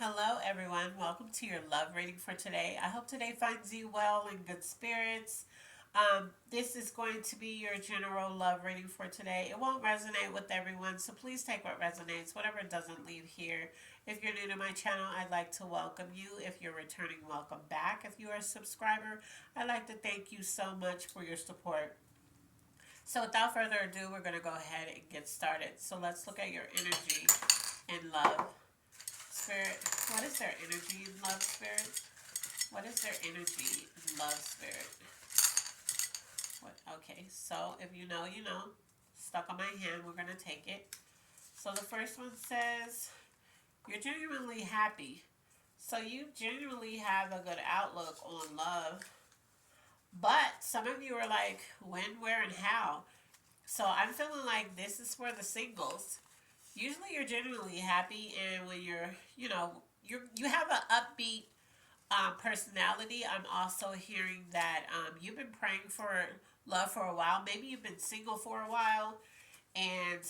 Hello, everyone. Welcome to your love reading for today. I hope today finds you well in good spirits. This is going to be your general love reading for today. It won't resonate with everyone, so please take what resonates. Whatever doesn't leave here. If you're new to my channel, I'd like to welcome you. If you're returning, welcome back. If you are a subscriber, I'd like to thank you so much for your support. So, without further ado, we're going to go ahead and get started. So, let's look at your energy in love. Spirit, what is their energy in love, Spirit? What is their energy in love, Spirit? What? Okay, so if you know, you know. Stuck on my hand, we're going to take it. So the first one says, you're genuinely happy. So you genuinely have a good outlook on love. But some of you are like, when, where, and how? So I'm feeling like this is for the singles. Usually you're genuinely happy, and when you have an upbeat personality. I'm also hearing that you've been praying for love for a while. Maybe you've been single for a while, and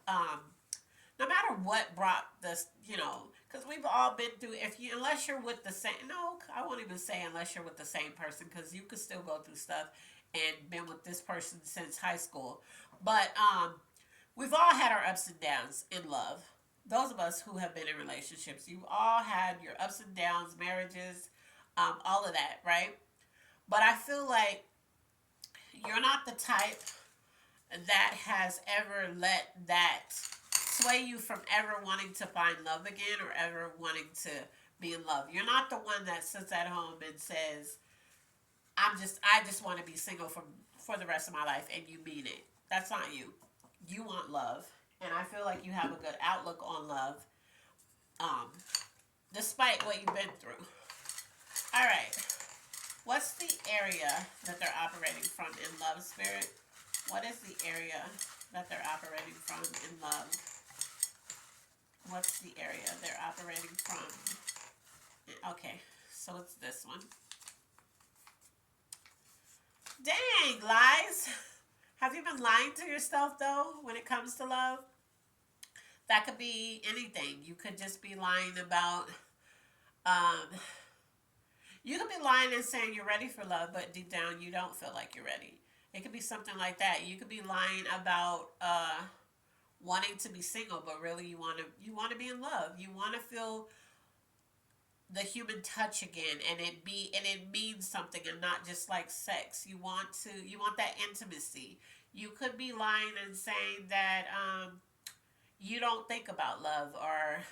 um, no matter what brought this, because we've all been through. Unless you're with the same, no, I won't even say unless you're with the same person, because you could still go through stuff and been with this person since high school. But we've all had our ups and downs in love. Those of us who have been in relationships, you've all had your ups and downs, marriages, all of that, right? But I feel like you're not the type that has ever let that sway you from ever wanting to find love again or ever wanting to be in love. You're not the one that sits at home and says, I just want to be single for the rest of my life, and you mean it. That's not you. You want love. And I feel like you have a good outlook on love, um, despite what you've been through. All right. What's the area that they're operating from in love, Spirit? What is the area that they're operating from in love? What's the area they're operating from? Okay, so it's this one. Dang, lies. Have you been lying to yourself, though, when it comes to love? That could be anything. You could just be lying about, um, you could be lying and saying you're ready for love, but deep down you don't feel like you're ready. It could be something like that. You could be lying about wanting to be single, but really you want to be in love. You want to feel the human touch again, and it means something, and not just like sex. You want that intimacy. You could be lying and saying that you don't think about love, or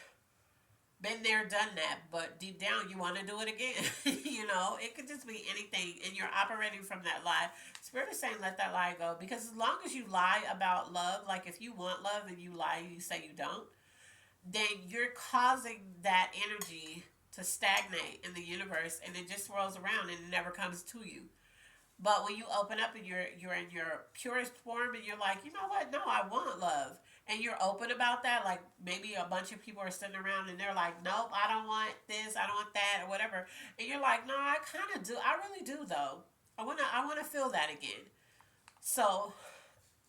been there, done that, but deep down you want to do it again. It could just be anything, and you're operating from that lie. Spirit is saying let that lie go, because as long as you lie about love, like if you want love and you lie, you say you don't, then you're causing that energy to stagnate in the universe, and it just swirls around and it never comes to you. But when you open up and you're in your purest form, and you're like, you know what? No, I want love. And you're open about that, like maybe a bunch of people are sitting around and they're like, nope, I don't want this, I don't want that, or whatever. And you're like, no, I kind of do. I really do, though. I wanna feel that again. So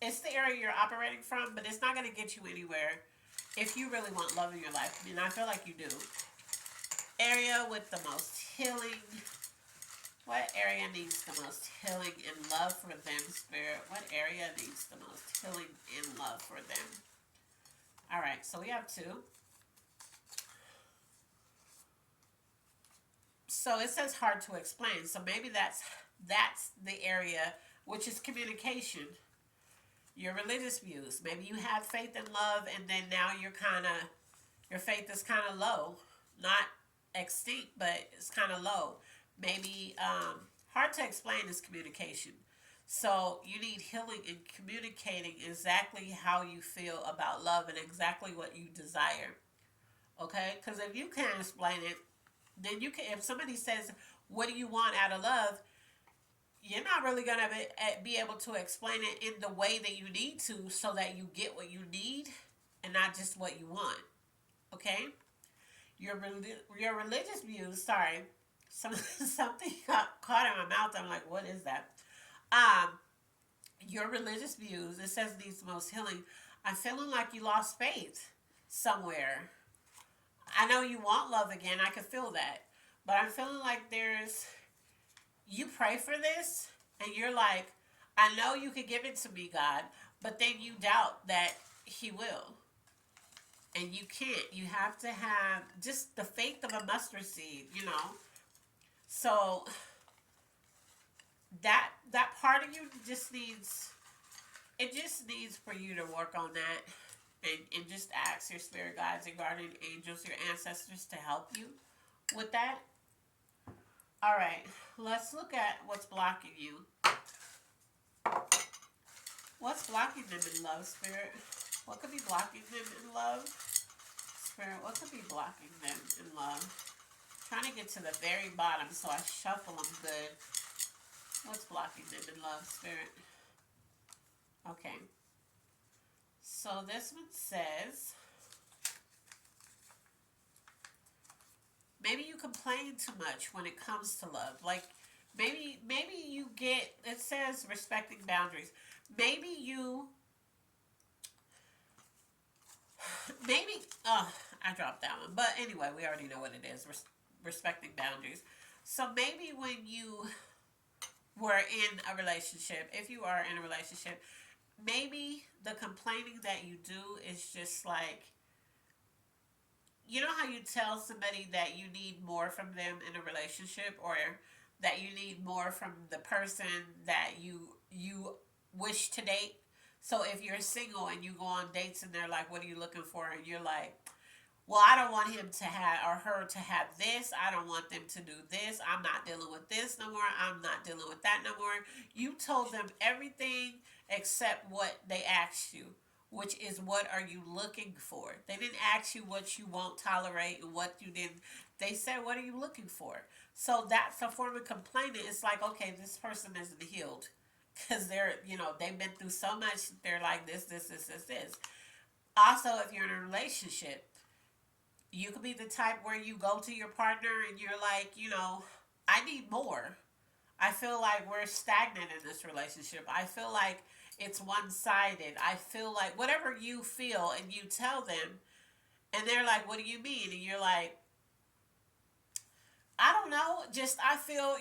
it's the area you're operating from, but it's not gonna get you anywhere if you really want love in your life. I mean, I feel like you do. Area with the most healing. What area needs the most healing in love for them, Spirit? What area needs the most healing in love for them? All right, so we have two. So it says hard to explain. So maybe that's the area, which is communication. Your religious views. Maybe you have faith in love, and then now your faith is kind of low, not extinct, but it's kind of low. Maybe hard to explain is communication. So you need healing in communicating exactly how you feel about love and exactly what you desire. Okay, because if you can't explain it, then you can. If somebody says, "What do you want out of love?" You're not really gonna be able to explain it in the way that you need to, so that you get what you need and not just what you want. Okay, your religious views. Sorry, something got caught in my mouth. I'm like, what is that? Um, your religious views. It says needs the most healing. I'm feeling like you lost faith somewhere. I know you want love again. I can feel that. But I'm feeling like you pray for this and you're like, I know you could give it to me, God, but then you doubt that He will. And you can't. You have to have just the faith of a mustard seed, you know? So that part of you just needs, it just needs for you to work on that, and just ask your spirit guides, your guardian angels, your ancestors to help you with that. All right, let's look at what's blocking you. What's blocking them in love, Spirit? What could be blocking them in love? Spirit, what could be blocking them in love? I'm trying to get to the very bottom so I shuffle them good. What's blocking them in love, Spirit? Okay. So this one says, maybe you complain too much when it comes to love. Like maybe you get, it says respecting boundaries. Maybe you maybe I dropped that one. But anyway, we already know what it is. Respecting boundaries. So maybe when you were in a relationship, if you are in a relationship, maybe the complaining that you do is just like, you know how you tell somebody that you need more from them in a relationship, or that you need more from the person that you wish to date. So if you're single and you go on dates and they're like, what are you looking for? And you're like, well, I don't want him to have or her to have this. I don't want them to do this. I'm not dealing with this no more. I'm not dealing with that no more. You told them everything except what they asked you, which is what are you looking for? They didn't ask you what you won't tolerate and what you didn't. They said, what are you looking for? So that's a form of complaining. It's like, okay, this person isn't healed because they've been through so much. They're like this. Also, if you're in a relationship, you could be the type where you go to your partner and you're like, I need more. I feel like we're stagnant in this relationship. I feel like it's one sided. I feel like whatever you feel, and you tell them, and they're like, what do you mean? And you're like, I don't know. Just, I feel,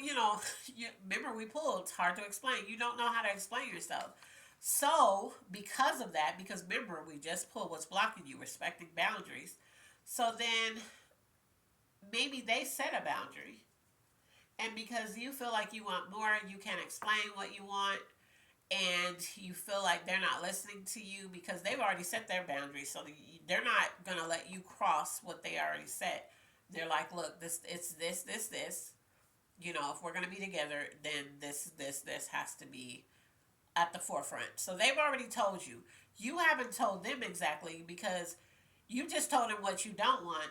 remember we pulled, it's hard to explain. You don't know how to explain yourself. So, because of that, because remember, we just pulled what's blocking you, respecting boundaries. So then maybe they set a boundary. And because you feel like you want more, you can't explain what you want, and you feel like they're not listening to you because they've already set their boundaries. So they're not going to let you cross what they already set. They're like, look, it's this. If we're going to be together, then this has to be at the forefront. So they've already told you. You haven't told them exactly because you just told them what you don't want,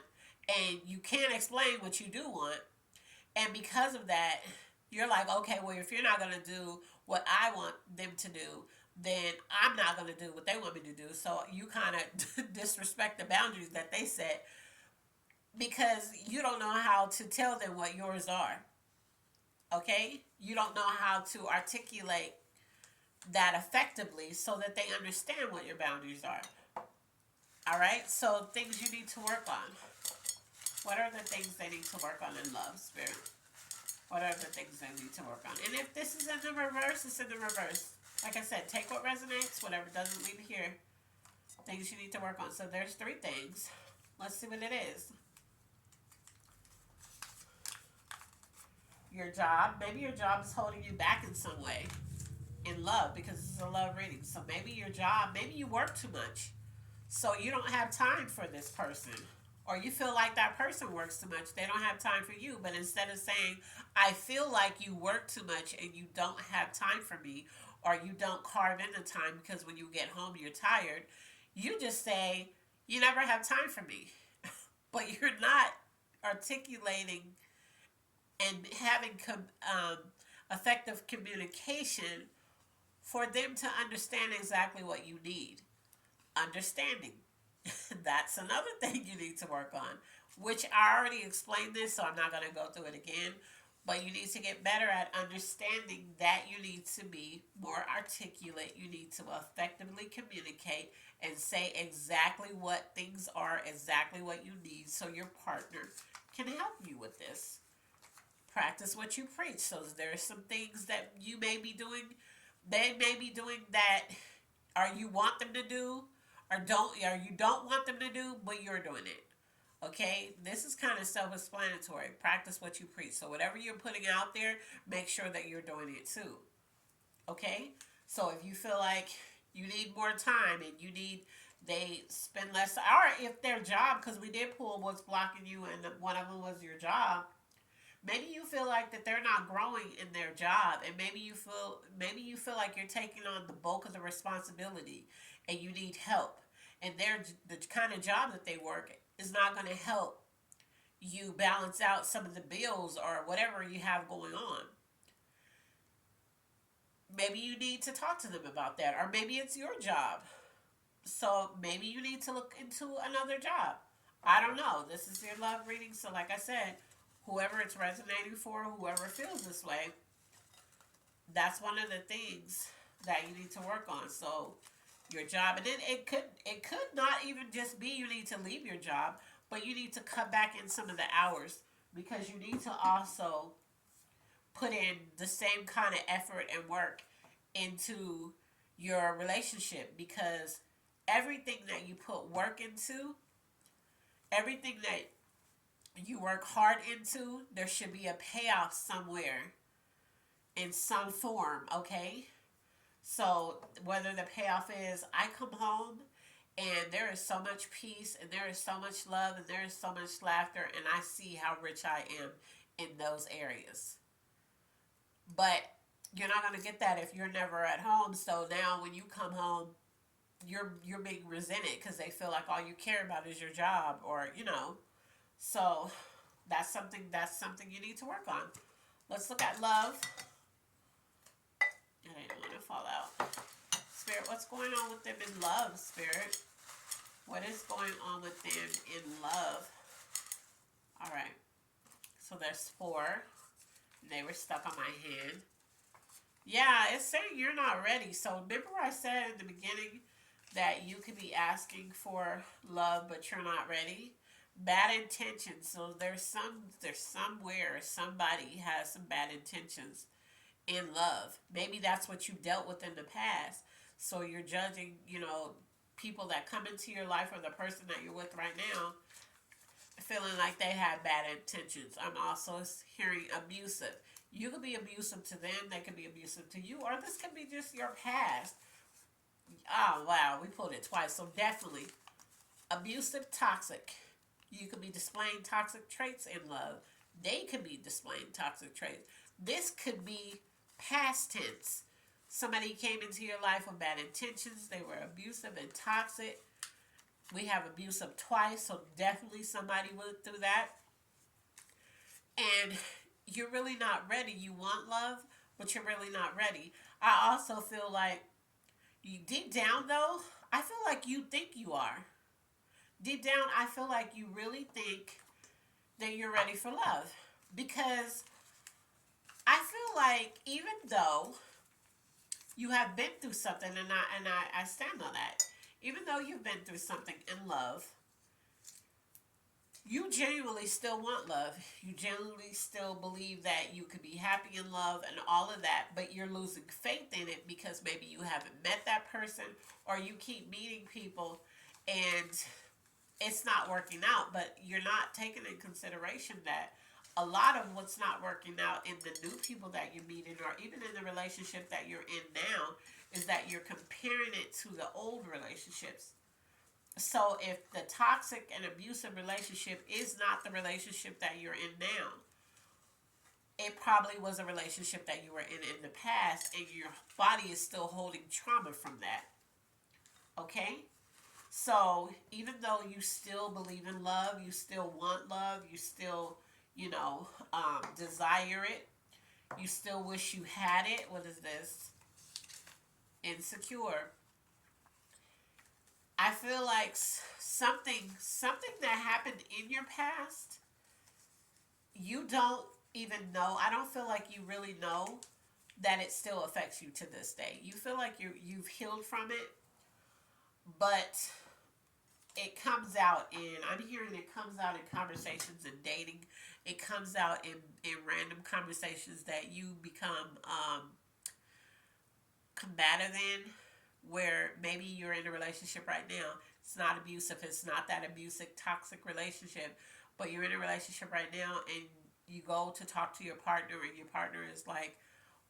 and you can't explain what you do want. And because of that, you're like, okay, well, if you're not going to do what I want them to do, then I'm not going to do what they want me to do. So you kind of disrespect the boundaries that they set because you don't know how to tell them what yours are. Okay? You don't know how to articulate that effectively so that they understand what your boundaries are. All right? So things you need to work on. What are the things they need to work on in love, Spirit? What are the things they need to work on? And if this is in the reverse, it's in the reverse. Like I said, take what resonates, whatever doesn't leave here. Things you need to work on. So there's 3 things. Let's see what it is. Your job. Maybe your job is holding you back in some way in love because this is a love reading. So maybe your job, maybe you work too much. So you don't have time for this person. Or you feel like that person works too much. They don't have time for you. But instead of saying, I feel like you work too much and you don't have time for me, or you don't carve in the time because when you get home you're tired, you just say, you never have time for me. But you're not articulating and having effective communication for them to understand exactly what you need. Understanding. That's another thing you need to work on, which I already explained this, so I'm not going to go through it again. But you need to get better at understanding that you need to be more articulate. You need to effectively communicate and say exactly what things are, exactly what you need, so your partner can help you with this. Practice what you preach. So there are some things that you may be doing, they may be doing that, or you want them to do, or you don't want them to do, but you're doing it. Okay, this is kind of self-explanatory. Practice what you preach. So whatever you're putting out there, make sure that you're doing it too. Okay, so if you feel like you need more time and you need they spend less, or if their job, because we did pull what's blocking you, and one of them was your job. Maybe you feel like that they're not growing in their job, and maybe you feel like you're taking on the bulk of the responsibility, and you need help. And they're the kind of job that they work is not going to help you balance out some of the bills or whatever you have going on. Maybe you need to talk to them about that, or maybe it's your job. So maybe you need to look into another job. I don't know. This is your love reading. So, like I said, whoever it's resonating for, whoever feels this way, that's one of the things that you need to work on. So, your job, and then it could not even just be you need to leave your job, but you need to cut back in some of the hours, because you need to also put in the same kind of effort and work into your relationship, because everything that you put work into, everything that you work hard into, there should be a payoff somewhere in some form, okay? So, whether the payoff is I come home and there is so much peace and there is so much love and there is so much laughter, and I see how rich I am in those areas. But you're not going to get that if you're never at home. So now when you come home, you're being resented because they feel like all you care about is your job, or so that's something you need to work on. Let's look at love. I didn't want to fall out. Spirit, what's going on with them in love, Spirit? What is going on with them in love? All right. So there's four. They were stuck on my hand. Yeah, it's saying you're not ready. So remember I said in the beginning that you could be asking for love, but you're not ready. Bad intentions. So there's somewhere somebody has some bad intentions in love. Maybe that's what you dealt with in the past. So you're judging, people that come into your life, or the person that you're with right now, feeling like they had bad intentions. I'm also hearing abusive. You could be abusive to them, they could be abusive to you, or this could be just your past. Oh, wow, we pulled it twice. So definitely abusive, toxic. You could be displaying toxic traits in love. They could be displaying toxic traits. This could be past tense. Somebody came into your life with bad intentions. They were abusive and toxic. We have abusive twice, so definitely somebody went through that. And you're really not ready. You want love, but you're really not ready. I also feel like you deep down though, I feel like you think you are. Deep down, I feel like you really think that you're ready for love. Because I feel like even though you have been through something, and I stand on that. Even though you've been through something in love, you genuinely still want love. You genuinely still believe that you could be happy in love and all of that, but you're losing faith in it because maybe you haven't met that person, or you keep meeting people and it's not working out. But you're not taking in consideration that a lot of what's not working out in the new people that you're meeting, or even in the relationship that you're in now, is that you're comparing it to the old relationships. So if the toxic and abusive relationship is not the relationship that you're in now, it probably was a relationship that you were in the past, and your body is still holding trauma from that. Okay? So even though you still believe in love, you still want love, you still, desire it, you still wish you had it. What is this? Insecure. I feel like something that happened in your past, you don't even know. I don't feel like you really know that it still affects you to this day. You feel like you've healed from it, but it comes out in, I'm hearing it comes out in conversations and dating. It comes out in random conversations that you become combative in, where maybe you're in a relationship right now. It's not abusive. It's not that abusive, toxic relationship, but you're in a relationship right now and you go to talk to your partner and your partner is like,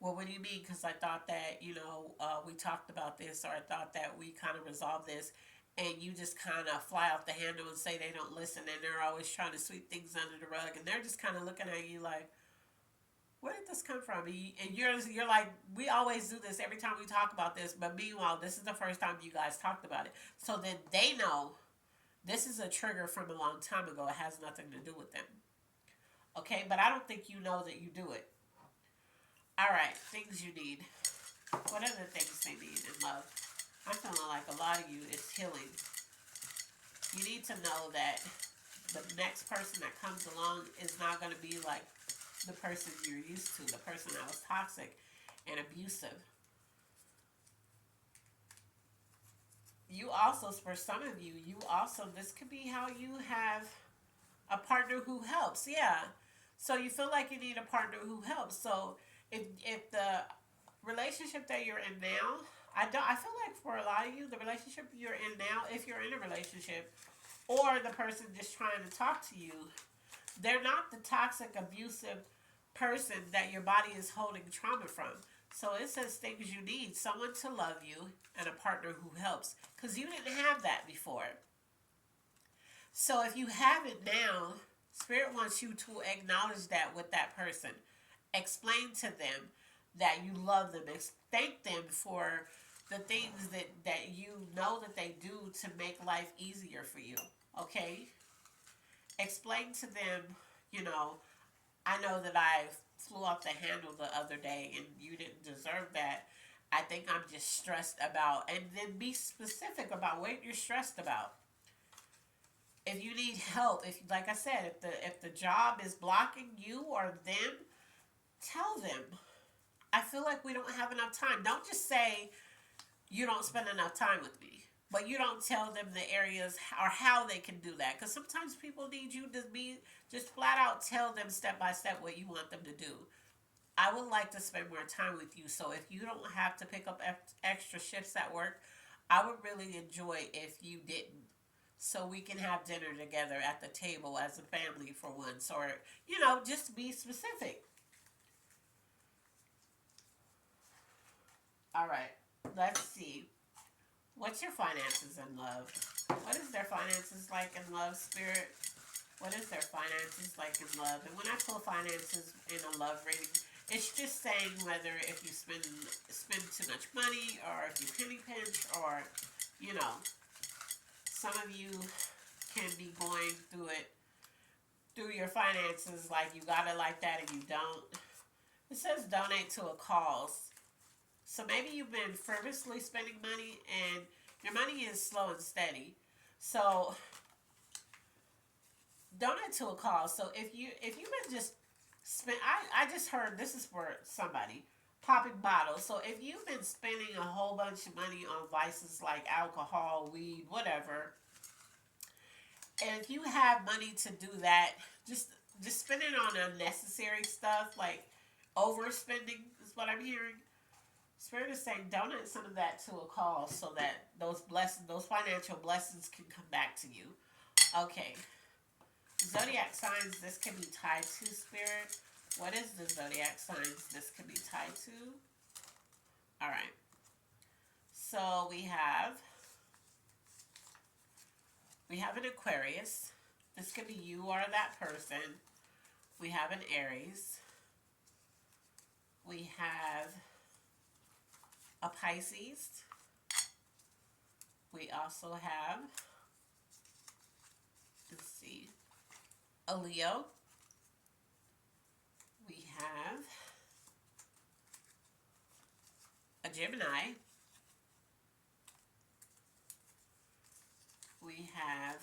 well, what do you mean? Because I thought that, we talked about this, or I thought that we kind of resolved this. And you just kind of fly off the handle and say they don't listen, and they're always trying to sweep things under the rug, and they're just kind of looking at you like, where did this come from? And you're like, we always do this every time we talk about this, but meanwhile, this is the first time you guys talked about it. So then they know this is a trigger from a long time ago. It has nothing to do with them. Okay, but I don't think you know that you do it. All right, things you need. What are the things they need in love? I'm feeling like a lot of you is healing. You need to know that the next person that comes along is not going to be like the person you're used to, the person that was toxic and abusive. You also, for some of you, this could be how you have a partner who helps. Yeah. So you feel like you need a partner who helps. So if the relationship that you're in now, I feel like for a lot of you, the relationship you're in now, if you're in a relationship, or the person just trying to talk to you, they're not the toxic, abusive person that your body is holding trauma from. So it says things you need: someone to love you and a partner who helps. Because you didn't have that before. So if you have it now, Spirit wants you to acknowledge that with that person. Explain to them that you love them. Thank them for the things that you know that they do to make life easier for you. Okay? Explain to them, you know, I know that I flew off the handle the other day and you didn't deserve that. I think I'm just stressed about, and then be specific about what you're stressed about. If you need help, if, like I said, if the job is blocking you or them, tell them. I feel like we don't have enough time. Don't just say you don't spend enough time with me, but you don't tell them the areas or how they can do that. Because sometimes people need you to be just flat out tell them step by step what you want them to do. I would like to spend more time with you. So if you don't have to pick up extra shifts at work, I would really enjoy if you didn't. So we can have dinner together at the table as a family for once. Or, just be specific. All right. Let's see. What's your finances in love? What is their finances like in love, Spirit? What is their finances like in love? And when I pull finances in a love reading, it's just saying whether if you spend too much money, or if you penny pinch, or some of you can be going through it through your finances, like you got it like that and you don't. It says donate to a cause. So maybe you've been frivolously spending money and your money is slow and steady. So donate to a cause. So if you've been just I just heard this is for somebody, popping bottles. So if you've been spending a whole bunch of money on vices like alcohol, weed, whatever, and if you have money to do that, just spend it on unnecessary stuff like overspending is what I'm hearing. Spirit is saying donate some of that to a cause so that those financial blessings can come back to you. Okay. Zodiac signs this can be tied to, Spirit. What is the zodiac signs this can be tied to? All right. So we have an Aquarius. This could be you or that person. We have an Aries. We have a Pisces. We also have, let's see, a Leo. We have a Gemini. We have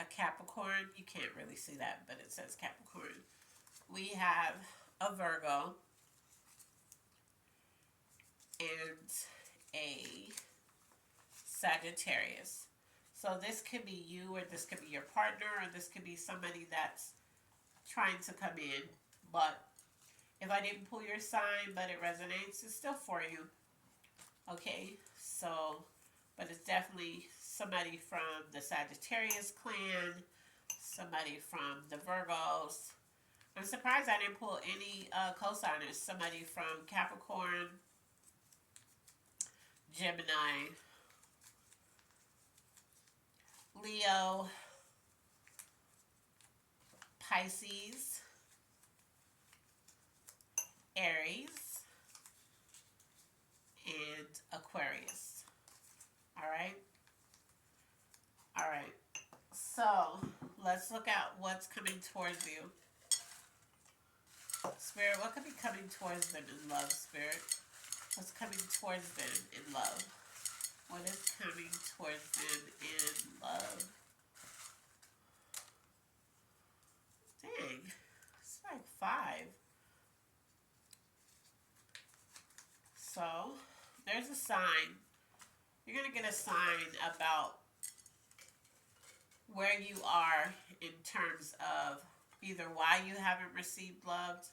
a Capricorn. You can't really see that, but it says Capricorn. We have a Virgo and a Sagittarius. So this could be you, or this could be your partner, or this could be somebody that's trying to come in. But if I didn't pull your sign, but it resonates, it's still for you. Okay, so, but it's definitely somebody from the Sagittarius clan, somebody from the Virgos. I'm surprised I didn't pull any cosigners. Somebody from Capricorn, Gemini, Leo, Pisces, Aries, and Aquarius. All right. All right. So let's look at what's coming towards you. Spirit, what could be coming towards them in love, Spirit? What's coming towards them in love? What is coming towards them in love? Dang. It's like 5. So, there's a sign. You're going to get a sign about where you are in terms of either why you haven't received love,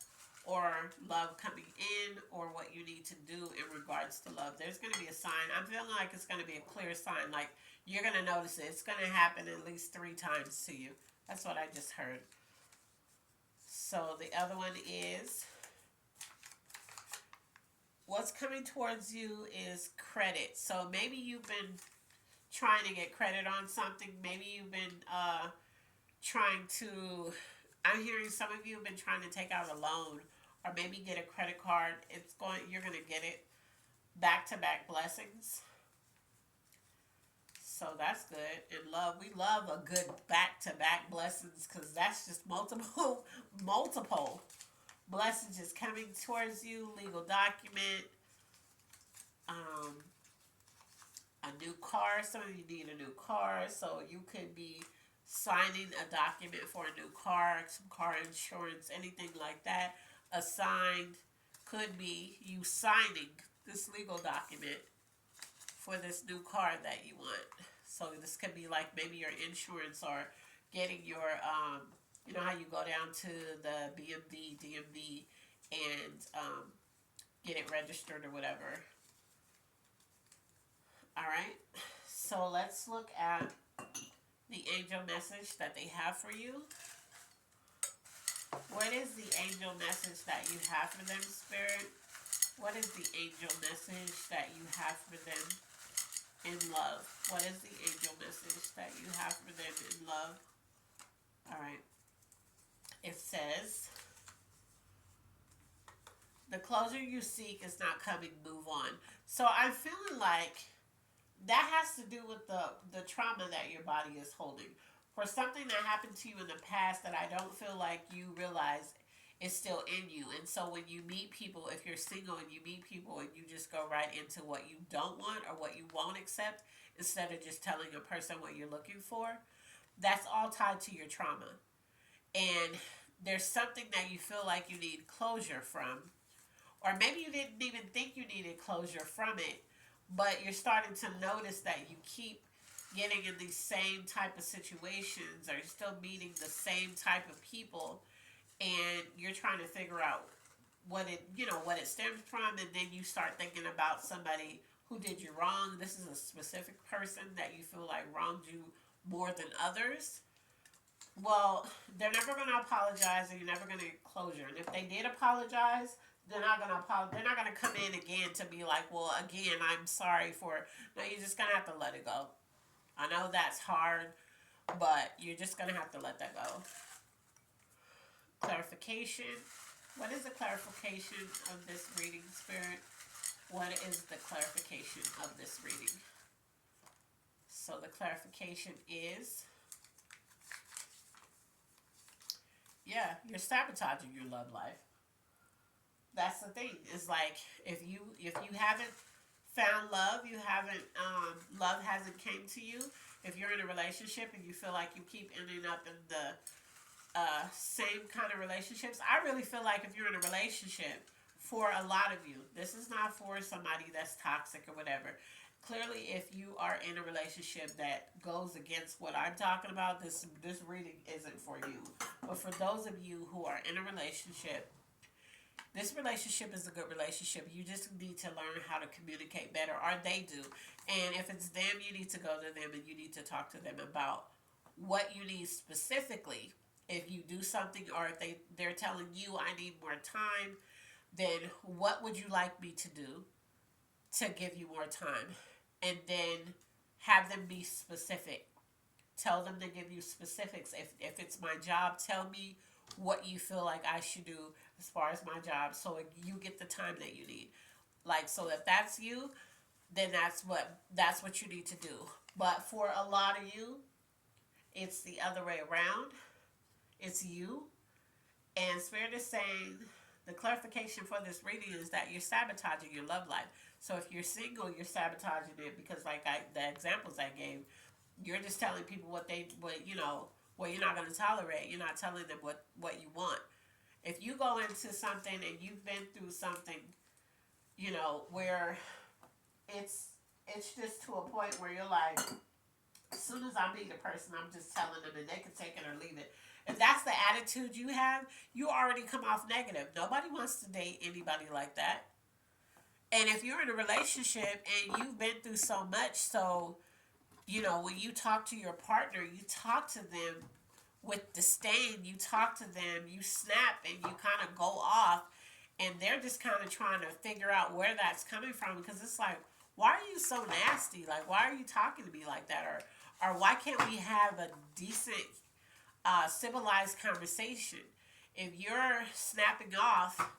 or love coming in, or what you need to do in regards to love. There's going to be a sign. I'm feeling like it's going to be a clear sign. Like, you're going to notice it. It's going to happen at least 3 times to you. That's what I just heard. So the other one is, what's coming towards you is credit. So maybe you've been trying to get credit on something. Maybe you've been trying to, I'm hearing some of you have been trying to take out a loan, or maybe get a credit card. You're going to get it. Back-to-back blessings. So that's good. In love, we love a good back-to-back blessings, because that's just multiple blessings just coming towards you. Legal document. A new car. Some of you need a new car, so you could be signing a document for a new car, some car insurance, anything like that. A signed, could be you signing this legal document for this new car that you want. So this could be like maybe your insurance, or getting your, you know how you go down to the BMV, DMV, and get it registered or whatever. All right. So let's look at the angel message that they have for you. What is the angel message that you have for them, Spirit? What is the angel message that you have for them in love? What is the angel message that you have for them in love? All right. It says, the closure you seek is not coming, move on. So I'm feeling like that has to do with the trauma that your body is holding. For something that happened to you in the past that I don't feel like you realize is still in you. And so when you meet people, if you're single and you meet people and you just go right into what you don't want or what you won't accept, instead of just telling a person what you're looking for, that's all tied to your trauma. And there's something that you feel like you need closure from, or maybe you didn't even think you needed closure from it, but you're starting to notice that you keep getting in these same type of situations, or you're still meeting the same type of people, and you're trying to figure out what it stems from, and then you start thinking about somebody who did you wrong. This is a specific person that you feel like wronged you more than others. Well, they're never going to apologize, and you're never going to get closure. And if they did apologize, they're not going to apologize. They're not going to come in again to be like, well, again, I'm sorry for. No, you're just going to have to let it go. I know that's hard, but you're just going to have to let that go. Clarification. What is the clarification of this reading, Spirit? What is the clarification of this reading? So the clarification is, yeah, you're sabotaging your love life. That's the thing. It's like if you haven't found love, you haven't, love hasn't came to you, if you're in a relationship and you feel like you keep ending up in the same kind of relationships, I really feel like if you're in a relationship, for a lot of you, this is not for somebody that's toxic or whatever. Clearly, if you are in a relationship that goes against what I'm talking about, this reading isn't for you. But for those of you who are in a relationship, this relationship is a good relationship. You just need to learn how to communicate better, or they do. And if it's them, you need to go to them and you need to talk to them about what you need specifically. If you do something, or if they're telling you, I need more time, then what would you like me to do to give you more time? And then have them be specific. Tell them to give you specifics. If it's my job, tell me what you feel like I should do as far as my job, so you get the time that you need. Like, so if that's you, then that's what you need to do. But for a lot of you, it's the other way around. It's you. And Spirit is saying the clarification for this reading is that you're sabotaging your love life. So if you're single, you're sabotaging it because, like the examples I gave, you're just telling people what you're not going to tolerate. You're not telling them what you want. If you go into something and you've been through something, where it's just to a point where you're like, as soon as I meet a person, I'm just telling them and they can take it or leave it. If that's the attitude you have, you already come off negative. Nobody wants to date anybody like that. And if you're in a relationship and you've been through so much, so, when you talk to your partner, you talk to them with disdain, you talk to them, you snap and you kind of go off, and they're just kind of trying to figure out where that's coming from, because it's like, why are you so nasty? Like, why are you talking to me like that? Or why can't we have a decent, civilized conversation? If you're snapping off